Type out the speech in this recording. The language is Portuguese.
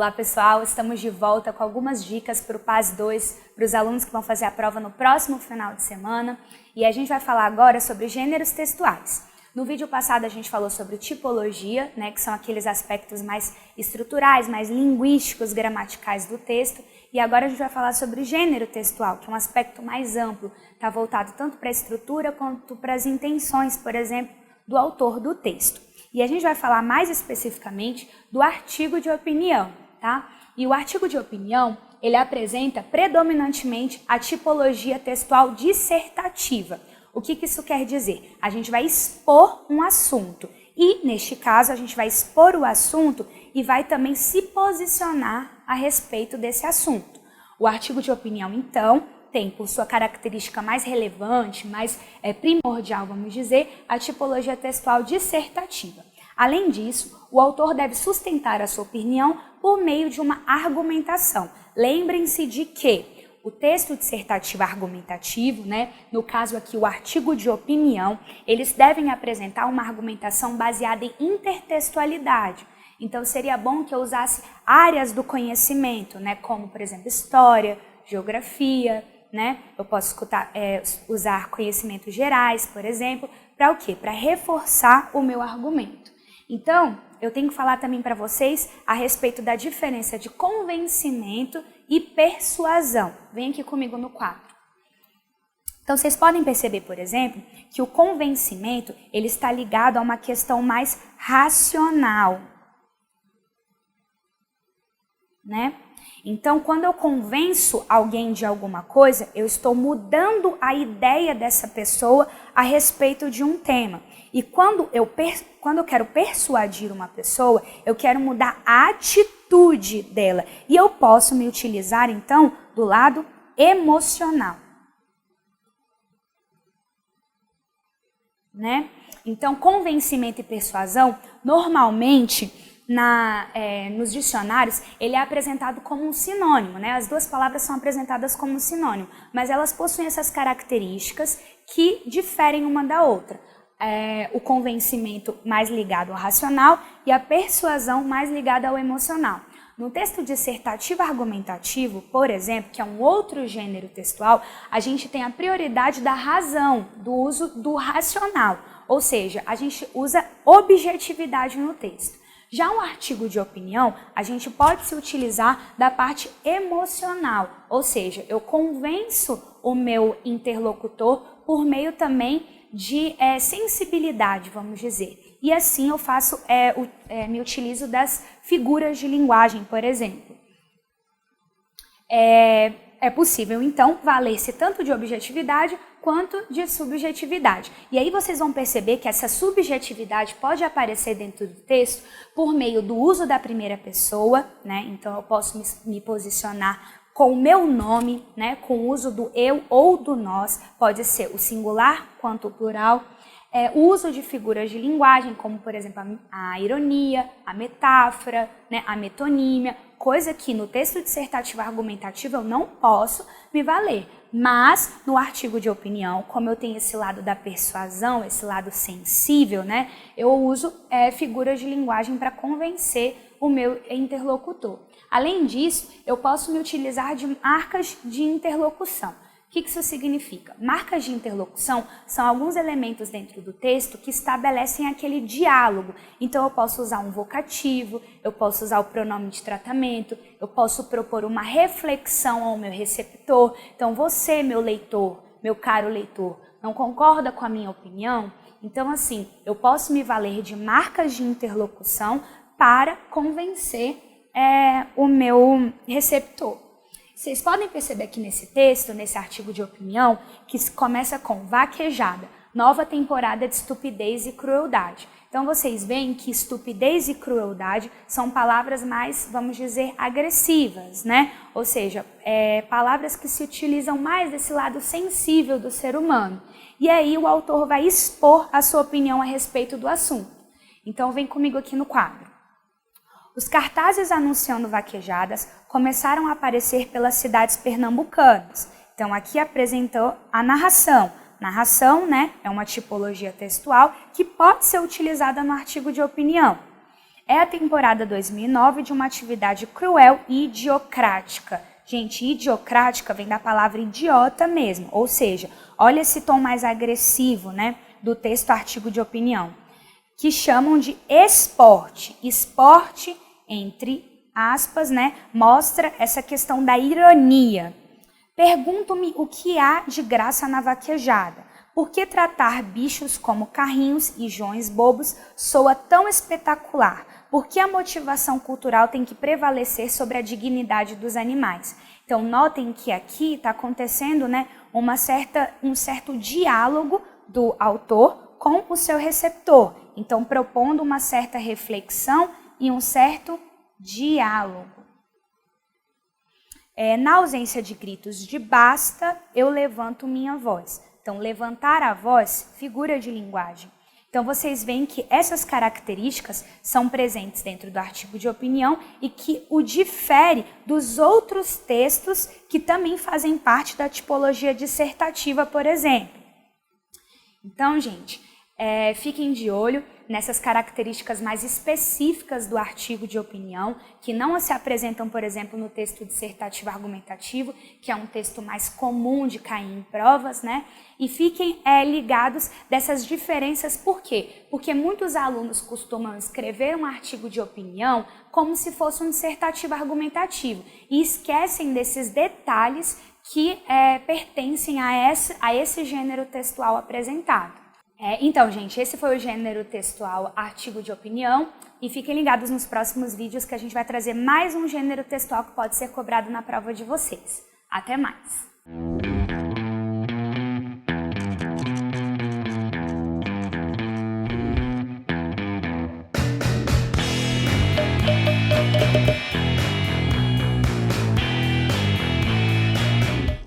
Olá pessoal, estamos de volta com algumas dicas para o PAS 2, para os alunos que vão fazer a prova no próximo final de semana. E a gente vai falar agora sobre gêneros textuais. No vídeo passado a gente falou sobre tipologia, né, que são aqueles aspectos mais estruturais, mais linguísticos, gramaticais do texto. E agora a gente vai falar sobre gênero textual, que é um aspecto mais amplo, está voltado tanto para a estrutura quanto para as intenções, por exemplo, do autor do texto. E a gente vai falar mais especificamente do artigo de opinião, tá? E o artigo de opinião, ele apresenta predominantemente a tipologia textual dissertativa. O que isso quer dizer? A gente vai expor um assunto e, neste caso, a gente vai expor o assunto e vai também se posicionar a respeito desse assunto. O artigo de opinião, então, tem por sua característica mais relevante, mais primordial, vamos dizer, a tipologia textual dissertativa. Além disso, o autor deve sustentar a sua opinião por meio de uma argumentação. Lembrem-se de que o texto dissertativo argumentativo, né, no caso aqui o artigo de opinião, eles devem apresentar uma argumentação baseada em intertextualidade. Então seria bom que eu usasse áreas do conhecimento, né, como por exemplo história, geografia, né? Eu posso usar conhecimentos gerais, por exemplo, para o quê? Para reforçar o meu argumento. Então, eu tenho que falar também para vocês a respeito da diferença de convencimento e persuasão. Vem aqui comigo no quadro. Então, vocês podem perceber, por exemplo, que o convencimento ele está ligado a uma questão mais racional, né? Então, quando eu convenço alguém de alguma coisa, eu estou mudando a ideia dessa pessoa a respeito de um tema. E quando eu quero persuadir uma pessoa, eu quero mudar a atitude dela. E eu posso me utilizar, então, do lado emocional. Né? Então, convencimento e persuasão, normalmente, nos dicionários, ele é apresentado como um sinônimo, né? As duas palavras são apresentadas como um sinônimo, mas elas possuem essas características que diferem uma da outra. O convencimento mais ligado ao racional e a persuasão mais ligada ao emocional. No texto dissertativo argumentativo, por exemplo, que é um outro gênero textual, a gente tem a prioridade da razão, do uso do racional, ou seja, a gente usa objetividade no texto. Já um artigo de opinião, a gente pode se utilizar da parte emocional, ou seja, eu convenço o meu interlocutor por meio também de sensibilidade, vamos dizer. E assim eu me utilizo das figuras de linguagem, por exemplo. É possível, então, valer-se tanto de objetividade quanto de subjetividade. E aí vocês vão perceber que essa subjetividade pode aparecer dentro do texto por meio do uso da primeira pessoa, né? Então eu posso me posicionar com o meu nome, né? Com o uso do eu ou do nós, pode ser o singular quanto o plural. O uso de figuras de linguagem, como por exemplo a ironia, a metáfora, né? A metonímia, coisa que no texto dissertativo argumentativo eu não posso me valer. Mas no artigo de opinião, como eu tenho esse lado da persuasão, esse lado sensível, né? Eu uso figuras de linguagem para convencer o meu interlocutor. Além disso, eu posso me utilizar de marcas de interlocução. O que isso significa? Marcas de interlocução são alguns elementos dentro do texto que estabelecem aquele diálogo. Então, eu posso usar um vocativo, eu posso usar o pronome de tratamento, eu posso propor uma reflexão ao meu receptor. Então, você, meu leitor, meu caro leitor, não concorda com a minha opinião? Então, assim, eu posso me valer de marcas de interlocução para convencer o meu receptor. Vocês podem perceber aqui nesse texto, nesse artigo de opinião, que começa com vaquejada, nova temporada de estupidez e crueldade. Então vocês veem que estupidez e crueldade são palavras mais, vamos dizer, agressivas, né? Ou seja, palavras que se utilizam mais desse lado sensível do ser humano. E aí o autor vai expor a sua opinião a respeito do assunto. Então vem comigo aqui no quadro. Os cartazes anunciando vaquejadas começaram a aparecer pelas cidades pernambucanas. Então aqui apresentou a narração. Narração, né, é uma tipologia textual que pode ser utilizada no artigo de opinião. É a temporada 2009 de uma atividade cruel e idiocrática. Gente, idiocrática vem da palavra idiota mesmo, ou seja, olha esse tom mais agressivo, né, do texto artigo de opinião, que chamam de esporte. Esporte, entre aspas, né, mostra essa questão da ironia. Pergunto-me o que há de graça na vaquejada. Por que tratar bichos como carrinhos e joões bobos soa tão espetacular? Por que a motivação cultural tem que prevalecer sobre a dignidade dos animais? Então, notem que aqui está acontecendo, né, um certo diálogo do autor com o seu receptor. Então, propondo uma certa reflexão e um certo diálogo. Na ausência de gritos de basta, eu levanto minha voz. Então, levantar a voz, figura de linguagem. Então, vocês veem que essas características são presentes dentro do artigo de opinião e que o difere dos outros textos que também fazem parte da tipologia dissertativa, por exemplo. Então, gente, fiquem de olho nessas características mais específicas do artigo de opinião, que não se apresentam, por exemplo, no texto dissertativo argumentativo, que é um texto mais comum de cair em provas, né? E fiquem ligados dessas diferenças, por quê? Porque muitos alunos costumam escrever um artigo de opinião como se fosse um dissertativo argumentativo e esquecem desses detalhes que pertencem a esse gênero textual apresentado. Então, gente, esse foi o gênero textual artigo de opinião e fiquem ligados nos próximos vídeos que a gente vai trazer mais um gênero textual que pode ser cobrado na prova de vocês. Até mais!